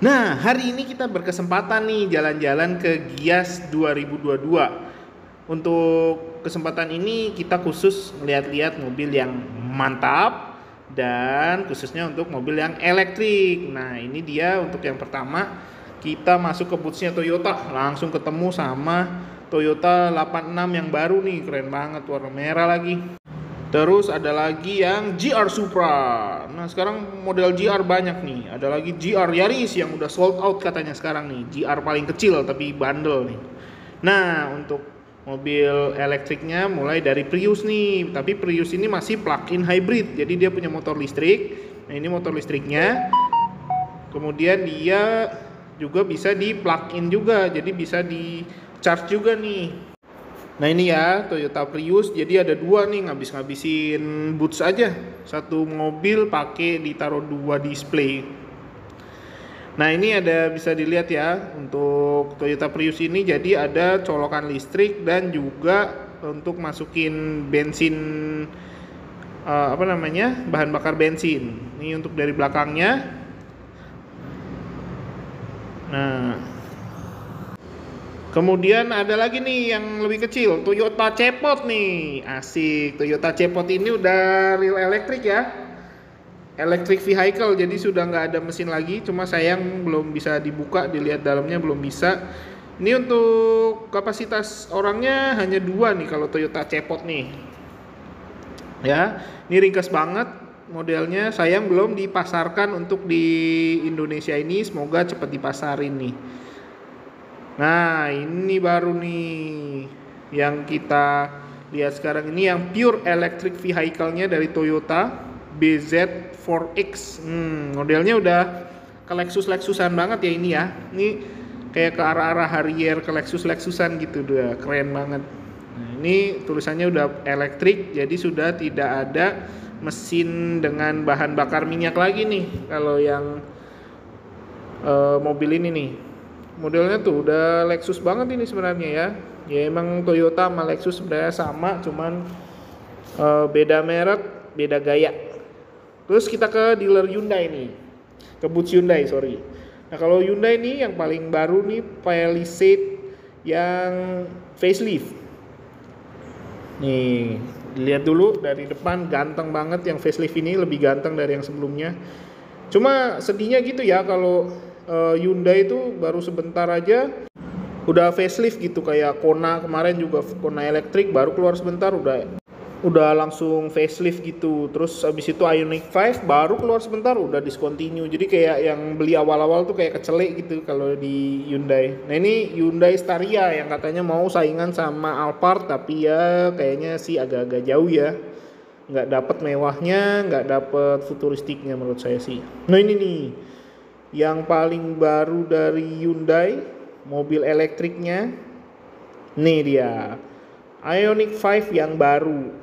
Nah, hari ini kita berkesempatan nih jalan-jalan ke Gias 2022. Untuk kesempatan ini kita khusus lihat-lihat mobil yang mantap dan khususnya untuk mobil yang elektrik. Nah, ini dia untuk yang pertama, kita masuk ke boothnya Toyota, langsung ketemu sama Toyota 86 yang baru nih, keren banget, warna merah lagi. Terus ada lagi yang GR Supra. Nah, sekarang model GR banyak nih. Ada lagi GR Yaris yang udah sold out katanya sekarang nih. GR paling kecil tapi bandel nih. Nah, untuk mobil elektriknya mulai dari Prius nih. Tapi Prius ini masih plug-in hybrid. Jadi dia punya motor listrik. Nah, ini motor listriknya. Kemudian dia juga bisa di plug-in juga. Jadi bisa di charge juga nih. Nah, ini ya Toyota Prius, jadi ada dua nih, ngabisin boots aja. Satu mobil pakai ditaruh dua display. Nah, ini ada bisa dilihat ya, untuk Toyota Prius ini jadi ada colokan listrik dan juga untuk masukin bensin bahan bakar bensin. Ini untuk dari belakangnya. Nah, kemudian ada lagi nih yang lebih kecil, Toyota Cepot nih. Asik, Toyota Cepot ini udah real elektrik ya. Electric vehicle, jadi sudah nggak ada mesin lagi. Cuma sayang belum bisa dibuka, dilihat dalamnya belum bisa. Ini untuk kapasitas orangnya hanya 2 nih kalau Toyota Cepot nih. Ya, ini ringkas banget modelnya. Sayang belum dipasarkan untuk di Indonesia ini, semoga cepat dipasarin nih. Nah, ini baru nih yang kita lihat sekarang ini yang pure electric vehicle-nya dari Toyota BZ4X. Modelnya udah ke Lexus-Lexusan banget ya ini ya. Ini kayak ke arah-arah Harrier, ke Lexus-Lexusan gitu, udah keren banget. Nah, ini tulisannya udah elektrik, jadi sudah tidak ada mesin dengan bahan bakar minyak lagi nih kalau yang mobil ini nih. Modelnya tuh udah Lexus banget ini sebenarnya ya. Ya emang Toyota sama Lexus sebenarnya sama, cuman beda merek, beda gaya. Terus kita ke dealer Hyundai nih, ke booth Hyundai sorry. Nah, kalau Hyundai nih yang paling baru nih Palisade yang facelift. Nih, dilihat dulu dari depan, ganteng banget yang facelift ini, lebih ganteng dari yang sebelumnya. Cuma sedihnya gitu ya kalau Hyundai itu baru sebentar aja udah facelift gitu, kayak Kona kemarin juga, Kona elektrik baru keluar sebentar udah langsung facelift gitu. Terus abis itu Ioniq 5 baru keluar sebentar udah discontinue. Jadi kayak yang beli awal-awal tuh kayak kecelek gitu kalau di Hyundai. Nah, ini Hyundai Staria yang katanya mau saingan sama Alphard, tapi ya kayaknya sih agak-agak jauh ya. Nggak dapet mewahnya, nggak dapet futuristiknya menurut saya sih. Nah, ini nih yang paling baru dari Hyundai, mobil elektriknya. Nih dia, Ioniq 5 yang baru.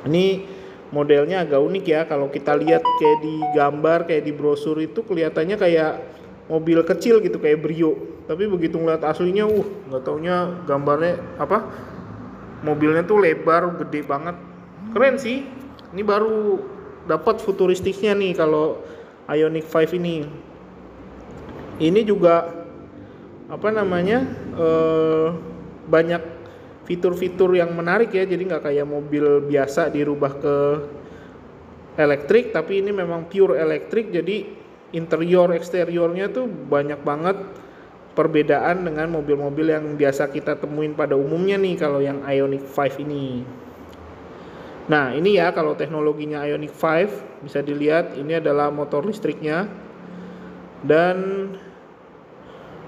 Ini modelnya agak unik ya, kalau kita lihat kayak di gambar, kayak di brosur itu kelihatannya kayak mobil kecil gitu, kayak Brio. Tapi begitu ngeliat aslinya, nggak taunya gambarnya apa? Mobilnya tuh lebar, gede banget. Keren sih. Ini baru dapat futuristiknya nih kalau Ioniq 5 ini. Ini juga banyak fitur-fitur yang menarik ya. Jadi nggak kayak mobil biasa dirubah ke elektrik, tapi ini memang pure elektrik. Jadi interior eksteriornya tuh banyak banget perbedaan dengan mobil-mobil yang biasa kita temuin pada umumnya nih kalau yang Ioniq 5 ini. Nah, ini ya kalau teknologinya Ioniq 5 bisa dilihat, ini adalah motor listriknya. Dan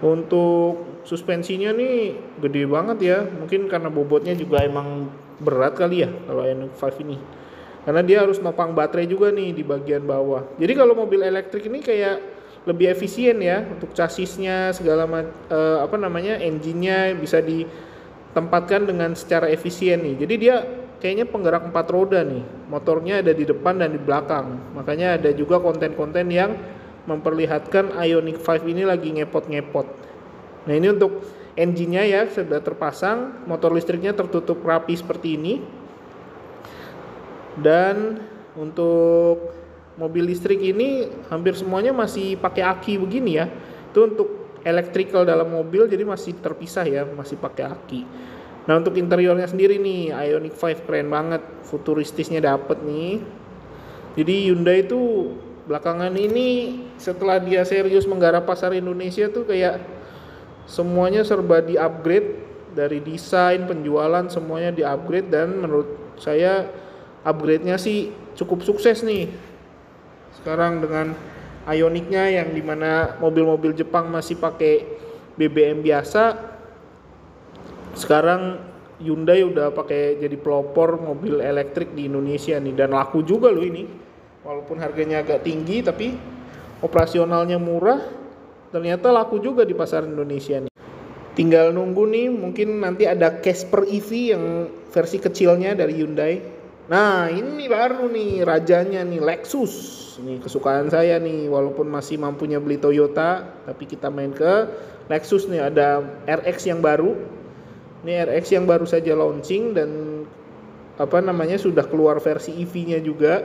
untuk suspensinya nih gede banget ya. Mungkin karena bobotnya juga emang berat kali ya kalau Ioniq 5 ini. Karena dia harus nopang baterai juga nih di bagian bawah. Jadi kalau mobil elektrik ini kayak lebih efisien ya untuk chassisnya segala engine-nya bisa ditempatkan dengan secara efisien nih. Jadi dia kayaknya penggerak 4 roda nih. Motornya ada di depan dan di belakang. Makanya ada juga konten-konten yang memperlihatkan Ioniq 5 ini lagi ngepot-ngepot. Nah, ini untuk engine-nya ya sudah terpasang, motor listriknya tertutup rapi seperti ini. Dan untuk mobil listrik ini hampir semuanya masih pakai aki begini ya. Itu untuk electrical dalam mobil, jadi masih terpisah ya, masih pakai aki. Nah untuk interiornya sendiri nih, Ioniq 5 keren banget, futuristisnya dapet nih. Jadi Hyundai itu belakangan ini setelah dia serius menggarap pasar Indonesia tuh kayak semuanya serba di-upgrade, dari desain, penjualan semuanya di-upgrade, dan menurut saya upgrade-nya sih cukup sukses nih. Sekarang dengan Ioniq-nya yang dimana mobil-mobil Jepang masih pakai BBM biasa, sekarang Hyundai udah pakai jadi pelopor mobil elektrik di Indonesia nih, dan laku juga loh ini. Walaupun harganya agak tinggi tapi operasionalnya murah, ternyata laku juga di pasar Indonesia nih. Tinggal nunggu nih, mungkin nanti ada Casper EV yang versi kecilnya dari Hyundai. Nah ini baru nih rajanya nih, Lexus. Ini kesukaan saya nih, walaupun masih mampunya beli Toyota, tapi kita main ke Lexus nih. Ada RX yang baru. Ini RX yang baru saja launching dan sudah keluar versi EV-nya juga.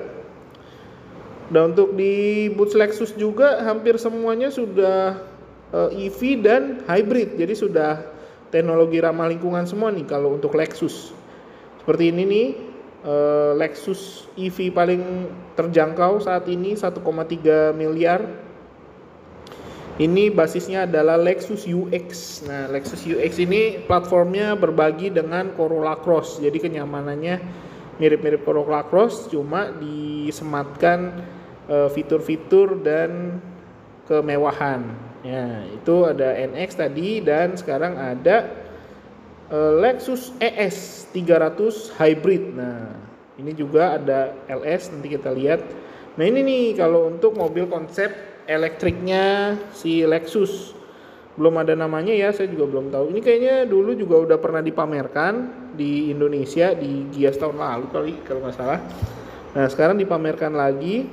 Dan untuk di booth Lexus juga hampir semuanya sudah EV dan hybrid. Jadi sudah teknologi ramah lingkungan semua nih kalau untuk Lexus. Seperti ini nih, Lexus EV paling terjangkau saat ini 1,3 miliar. Ini basisnya adalah Lexus UX. Nah, Lexus UX ini platformnya berbagi dengan Corolla Cross. Jadi kenyamanannya mirip-mirip Corolla Cross, cuma disematkan fitur-fitur dan kemewahan. Ya, itu ada NX tadi, dan sekarang ada Lexus ES 300 Hybrid. Nah, ini juga ada LS, nanti kita lihat. Nah, ini nih kalau untuk mobil konsep elektriknya si Lexus. Belum ada namanya ya, saya juga belum tahu. Ini kayaknya dulu juga udah pernah dipamerkan di Indonesia di Gias tahun lalu kali kalau nggak salah. Nah, sekarang dipamerkan lagi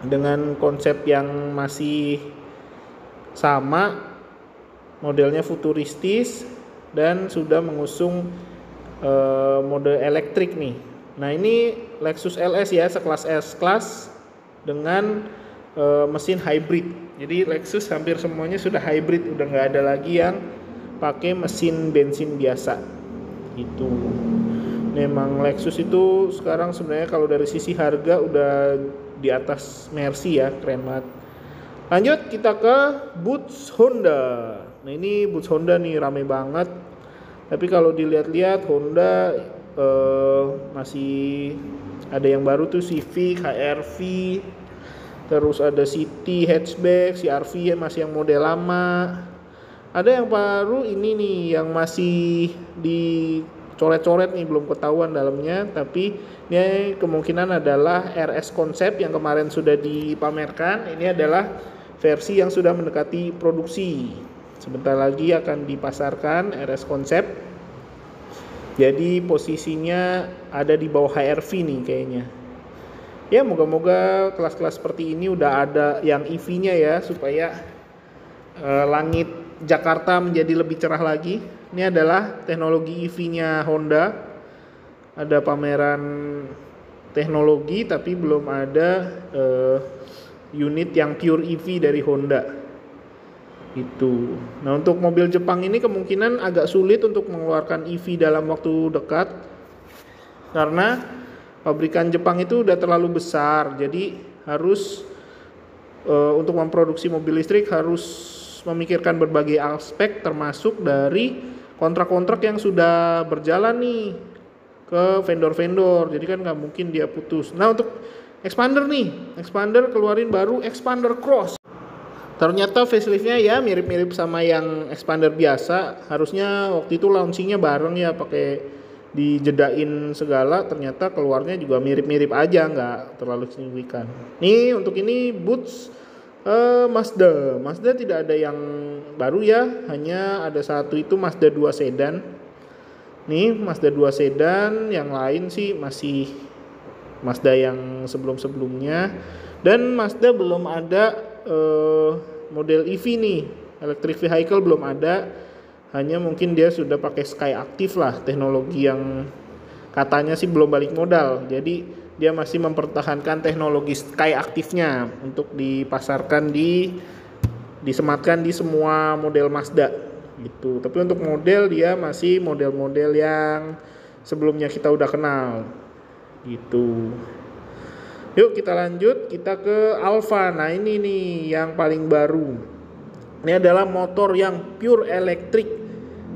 dengan konsep yang masih sama, modelnya futuristis dan sudah mengusung mode elektrik nih. Nah, ini Lexus LS ya, sekelas S-Class dengan mesin hybrid. Jadi Lexus hampir semuanya sudah hybrid, udah nggak ada lagi yang pakai mesin bensin biasa. Itu memang Lexus itu sekarang sebenarnya kalau dari sisi harga udah di atas Mercy ya, keren banget. Lanjut kita ke booth Honda. Nah ini booth Honda nih rame banget. Tapi kalau dilihat-lihat Honda masih ada yang baru tuh Civic, HR-V, terus ada City hatchback, CR-V ya masih yang model lama. Ada yang baru ini nih yang masih dicoret-coret nih, belum ketahuan dalamnya, tapi ini kemungkinan adalah RS Concept yang kemarin sudah dipamerkan. Ini adalah versi yang sudah mendekati produksi. Sebentar lagi akan dipasarkan RS Concept. Jadi posisinya ada di bawah HR-V nih kayaknya. Ya moga-moga kelas-kelas seperti ini udah ada yang EV-nya ya, supaya langit Jakarta menjadi lebih cerah lagi. Ini adalah teknologi EV-nya Honda. Ada pameran teknologi tapi belum ada unit yang pure EV dari Honda. Itu. Nah, untuk mobil Jepang ini kemungkinan agak sulit untuk mengeluarkan EV dalam waktu dekat karena pabrikan Jepang itu udah terlalu besar, jadi harus untuk memproduksi mobil listrik harus memikirkan berbagai aspek, termasuk dari kontrak-kontrak yang sudah berjalan nih ke vendor-vendor. Jadi kan nggak mungkin dia putus. Nah untuk expander nih, expander keluarin baru expander cross. Ternyata faceliftnya ya mirip-mirip sama yang expander biasa. Harusnya waktu itu launchingnya bareng ya, pakai dijedain segala, ternyata keluarnya juga mirip-mirip aja, nggak terlalu signifikan. Nih untuk ini boots Mazda tidak ada yang baru ya, hanya ada satu itu Mazda 2 sedan. Nih Mazda 2 sedan, yang lain sih masih Mazda yang sebelum-sebelumnya. Dan Mazda belum ada model EV nih, electric vehicle belum ada. Hanya mungkin dia sudah pakai Sky Active lah, teknologi yang katanya sih belum balik modal. Jadi dia masih mempertahankan teknologi Sky aktifnya untuk dipasarkan disematkan di semua model Mazda gitu. Tapi untuk model dia masih model-model yang sebelumnya kita udah kenal gitu. Yuk kita lanjut, kita ke Alfa. Nah ini nih yang paling baru. Ini adalah motor yang pure elektrik.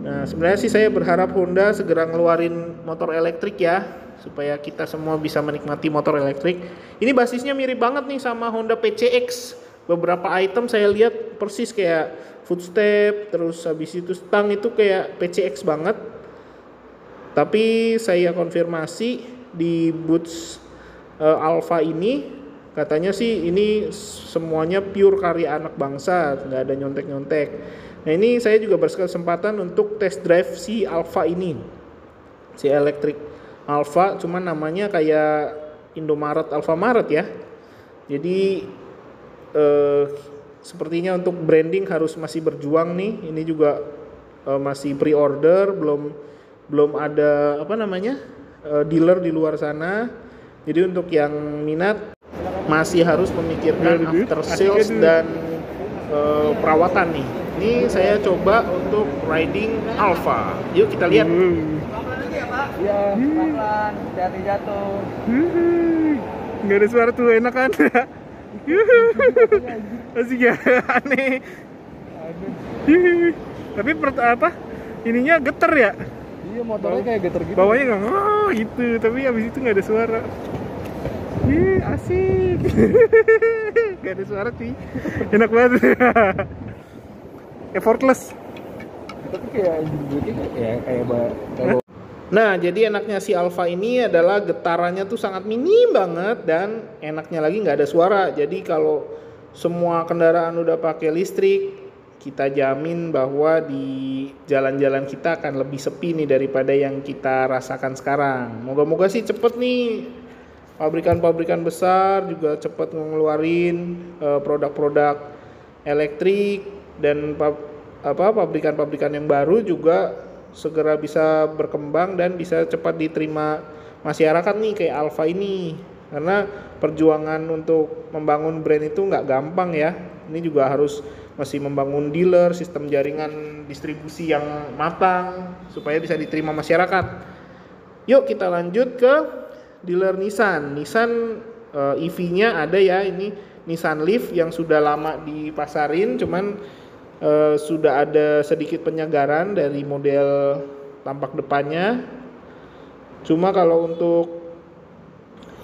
Nah sebenarnya sih saya berharap Honda segera ngeluarin motor elektrik ya, supaya kita semua bisa menikmati motor elektrik. Ini basisnya mirip banget nih sama Honda PCX. Beberapa item saya lihat persis kayak footstep, terus habis itu stang itu kayak PCX banget. Tapi saya konfirmasi di booth Alfa ini, katanya sih ini semuanya pure karya anak bangsa, nggak ada nyontek-nyontek. Nah ini saya juga berkesempatan untuk test drive si Alfa ini, si elektrik Alfa, cuman namanya kayak Indomaret Alfamaret ya. Jadi sepertinya untuk branding harus masih berjuang nih. Ini juga masih pre-order, belum ada dealer di luar sana. Jadi untuk yang minat masih harus memikirkan after sales dan perawatan nih. Ini saya coba untuk riding Alfa. Yuk kita lihat. Iya, pelan-pelan, hati jatuh. Nggak ada suara tuh, enak kan? Asik ya, aneh. Tapi ininya geter ya? Iya, motornya kayak geter gitu. Bawahnya nggak gitu, tapi abis itu nggak ada suara. Asik. Nggak ada suara sih, enak banget. Effortless. Tapi kayak kayak Nah, jadi enaknya si Alfa ini adalah getarannya tuh sangat minim banget dan enaknya lagi nggak ada suara. Jadi kalau semua kendaraan udah pakai listrik, kita jamin bahwa di jalan-jalan kita akan lebih sepi nih daripada yang kita rasakan sekarang. Moga-moga sih cepet nih, pabrikan-pabrikan besar juga cepet ngeluarin produk-produk elektrik, dan pabrikan-pabrikan yang baru juga segera bisa berkembang dan bisa cepat diterima masyarakat nih kayak Alfa ini. Karena perjuangan untuk membangun brand itu nggak gampang ya. Ini juga harus masih membangun dealer, sistem jaringan distribusi yang matang supaya bisa diterima masyarakat. Yuk kita lanjut ke dealer Nissan. Nissan EV-nya ada ya, ini Nissan Leaf yang sudah lama dipasarin, cuman sudah ada sedikit penyegaran dari model tampak depannya. Cuma kalau untuk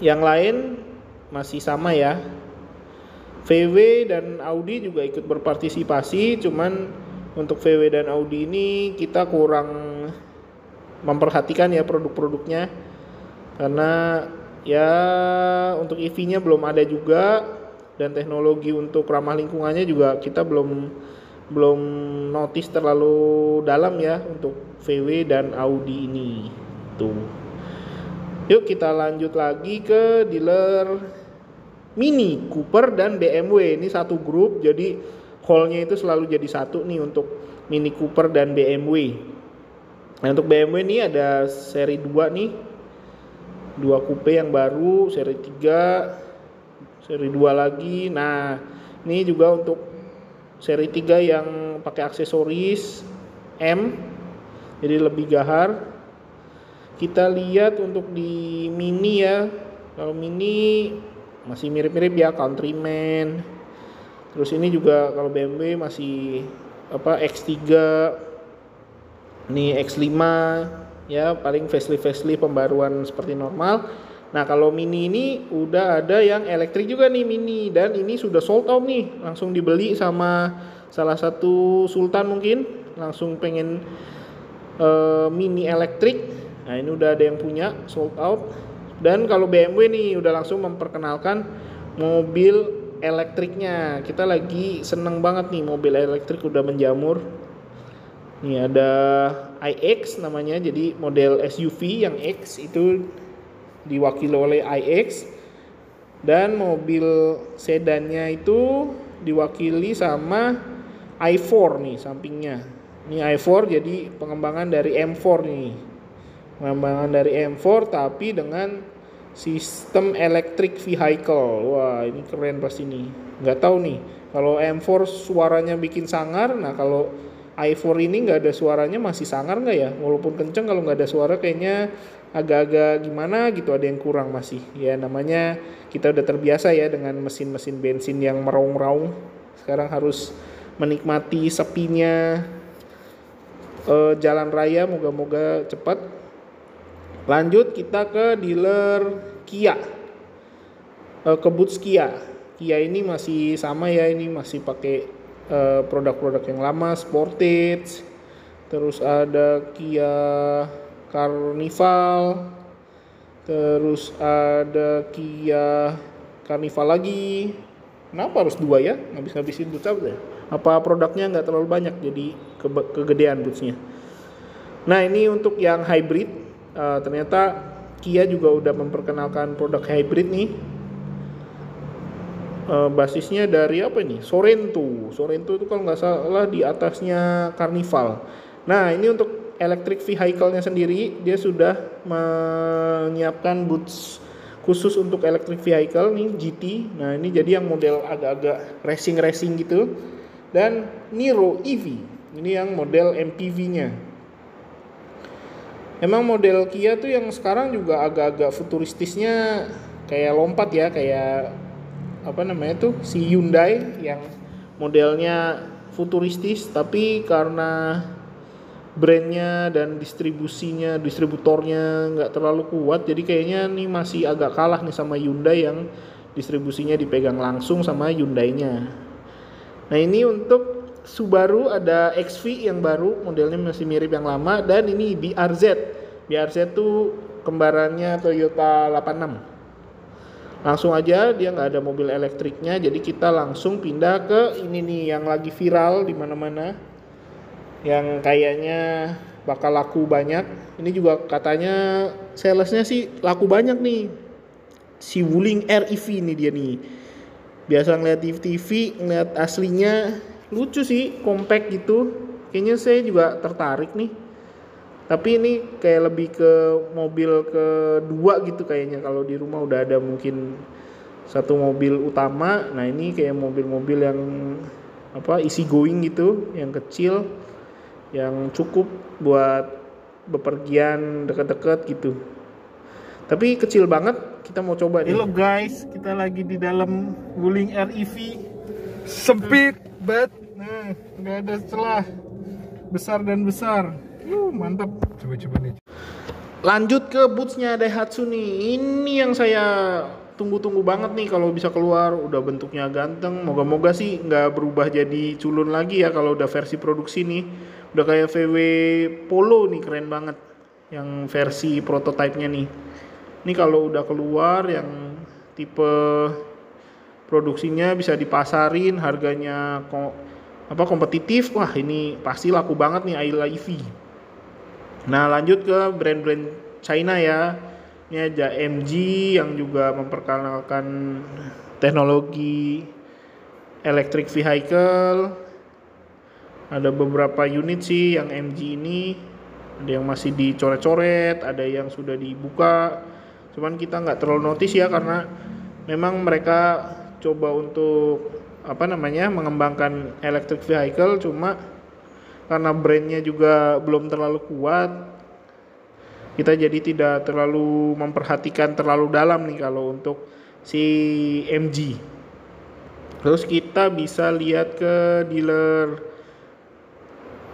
yang lain masih sama ya. VW dan Audi juga ikut berpartisipasi, cuman untuk VW dan Audi ini kita kurang memperhatikan ya produk-produknya, karena ya untuk EV-nya belum ada juga, dan teknologi untuk ramah lingkungannya juga kita belum notice terlalu dalam ya untuk VW dan Audi ini tuh. Yuk kita lanjut lagi ke dealer Mini Cooper dan BMW. Ini satu grup, jadi call-nya itu selalu jadi satu nih untuk Mini Cooper dan BMW. Nah untuk BMW ini ada seri 2 nih, 2 coupe yang baru, seri 3, seri 2 lagi. Nah ini juga untuk seri 3 yang pakai aksesoris M, jadi lebih gahar. Kita lihat untuk di Mini ya. Kalau Mini masih mirip-mirip ya, Countryman. Terus ini juga kalau BMW masih X3. Ini X5 ya, paling facelift pembaruan seperti normal. Nah kalau Mini ini udah ada yang elektrik juga nih Mini, dan ini sudah sold out nih, langsung dibeli sama salah satu sultan mungkin, langsung pengen Mini elektrik. Nah ini udah ada yang punya, sold out. Dan kalau BMW nih udah langsung memperkenalkan mobil elektriknya. Kita lagi seneng banget nih, mobil elektrik udah menjamur. Nih ada iX namanya, jadi model SUV yang X itu diwakili oleh iX, dan mobil sedannya itu diwakili sama i4 nih sampingnya. Ini i4 jadi pengembangan dari M4 nih. Pengembangan dari M4 tapi dengan Sistem electric vehicle. Wah, ini keren pasti nih. Nggak tahu nih. Kalau M4 suaranya bikin sangar. Nah, kalau i4 ini nggak ada suaranya masih sangar nggak ya? Walaupun kenceng, kalau nggak ada suara kayaknya agak-agak gimana gitu. Ada yang kurang masih. Ya namanya kita udah terbiasa ya dengan mesin-mesin bensin yang meraung-raung. Sekarang harus menikmati sepinya jalan raya. Moga-moga cepat. Lanjut kita ke dealer Kia, ke booth Kia. Kia ini masih sama ya, ini masih pakai produk-produk yang lama, Sportage. Terus ada Kia Carnival. Terus ada Kia Carnival lagi. Kenapa harus dua ya? Ngabis-ngabisin booth apa ya? Apa produknya nggak terlalu banyak jadi kegedean boothnya. Nah ini untuk yang hybrid. Ternyata Kia juga udah memperkenalkan produk hybrid nih. Basisnya dari apa ini? Sorento itu kalau nggak salah di atasnya Carnival. Nah ini untuk electric vehicle-nya sendiri dia sudah menyiapkan booth khusus untuk electric vehicle nih GT. Nah ini jadi yang model agak-agak racing gitu. Dan Niro EV ini yang model MPV-nya. Emang model Kia tuh yang sekarang juga agak-agak futuristisnya kayak lompat ya, kayak apa namanya tuh si Hyundai yang modelnya futuristis, tapi karena brandnya dan distributornya nggak terlalu kuat, jadi kayaknya nih masih agak kalah nih sama Hyundai yang distribusinya dipegang langsung sama Hyundai-nya. Nah ini untuk Subaru ada XV yang baru, modelnya masih mirip yang lama, dan ini BRZ tuh kembarannya Toyota 86. Langsung aja, dia nggak ada mobil elektriknya, jadi kita langsung pindah ke ini nih yang lagi viral di mana-mana, yang kayaknya bakal laku banyak. Ini juga katanya salesnya sih laku banyak nih, si Wuling REV ini dia nih. Biasa ngeliat di TV, ngeliat aslinya lucu sih, compact gitu. Kayaknya saya juga tertarik nih. Tapi ini kayak lebih ke mobil kedua gitu kayaknya. Kalau di rumah udah ada mungkin satu mobil utama. Nah ini kayak mobil-mobil yang easy going gitu, yang kecil, yang cukup buat bepergian deket-deket gitu. Tapi kecil banget. Kita mau coba nih. Hello guys, kita lagi di dalam Wuling REV. Sempit banget. Nah, nggak ada celah, besar dan besar. Mantap. Coba nih. Lanjut ke bootsnya Daihatsu nih. Ini yang saya tunggu-tunggu banget nih kalau bisa keluar. Udah bentuknya ganteng. Moga-moga sih nggak berubah jadi culun lagi ya kalau udah versi produksi nih. Udah kayak VW Polo nih, keren banget. Yang versi prototipenya nih. Ini kalau udah keluar yang tipe produksinya bisa dipasarin, harganya kompetitif, wah ini pasti laku banget nih Ayla EV. Nah lanjut ke brand-brand China ya. Ini aja MG yang juga memperkenalkan teknologi electric vehicle. Ada beberapa unit sih yang MG ini, ada yang masih dicoret-coret, ada yang sudah dibuka. Cuman kita nggak terlalu notice ya, karena memang mereka coba untuk mengembangkan electric vehicle, cuma karena brandnya juga belum terlalu kuat, kita jadi tidak terlalu memperhatikan terlalu dalam nih kalau untuk si MG. Terus kita bisa lihat ke dealer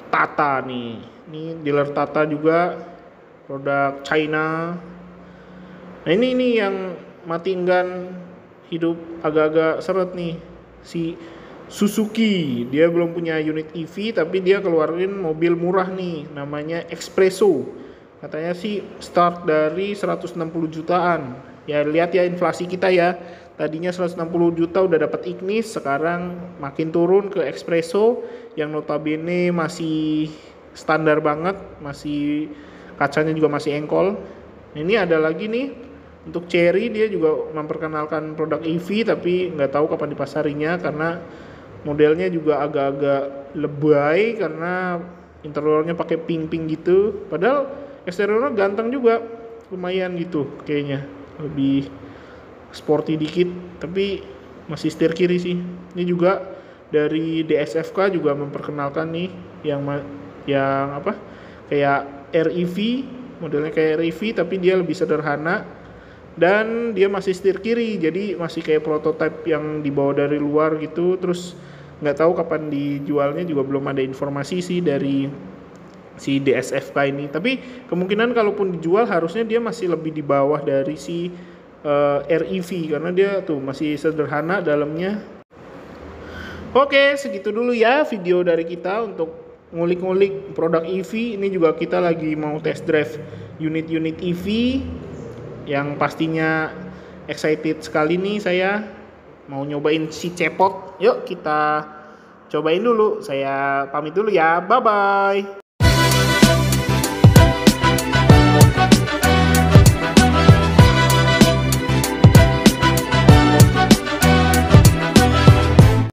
Tata nih. Ini dealer Tata juga produk China. Nah ini yang mati enggan hidup agak-agak seret nih, si Suzuki. Dia belum punya unit EV tapi dia keluarin mobil murah nih, namanya Expresso. Katanya sih start dari 160 jutaan. Ya lihat ya inflasi kita ya. Tadinya 160 juta udah dapat Ignis, sekarang makin turun ke Expresso yang notabene masih standar banget, masih kacanya juga masih engkol. Ini ada lagi nih untuk Chery, dia juga memperkenalkan produk EV tapi nggak tahu kapan dipasarinya karena modelnya juga agak-agak lebay karena interiornya pakai pink gitu. Padahal eksteriornya ganteng juga, lumayan gitu kayaknya. lebih sporty dikit, tapi masih setir kiri sih. Ini juga dari DSFK juga memperkenalkan nih yang apa? Kayak REV, modelnya kayak REV tapi dia lebih sederhana dan dia masih setir kiri, jadi masih kayak prototipe yang dibawa dari luar gitu. Terus nggak tahu kapan dijualnya, juga belum ada informasi sih dari si DSFK ini. Tapi kemungkinan kalaupun dijual harusnya dia masih lebih di bawah dari si REV karena dia tuh masih sederhana dalamnya. Oke, segitu dulu ya video dari kita untuk ngulik-ngulik produk EV. Ini juga kita lagi mau test drive unit-unit EV yang pastinya excited sekali nih. Saya mau nyobain si cepot. Yuk kita cobain dulu. Saya pamit dulu ya, bye bye.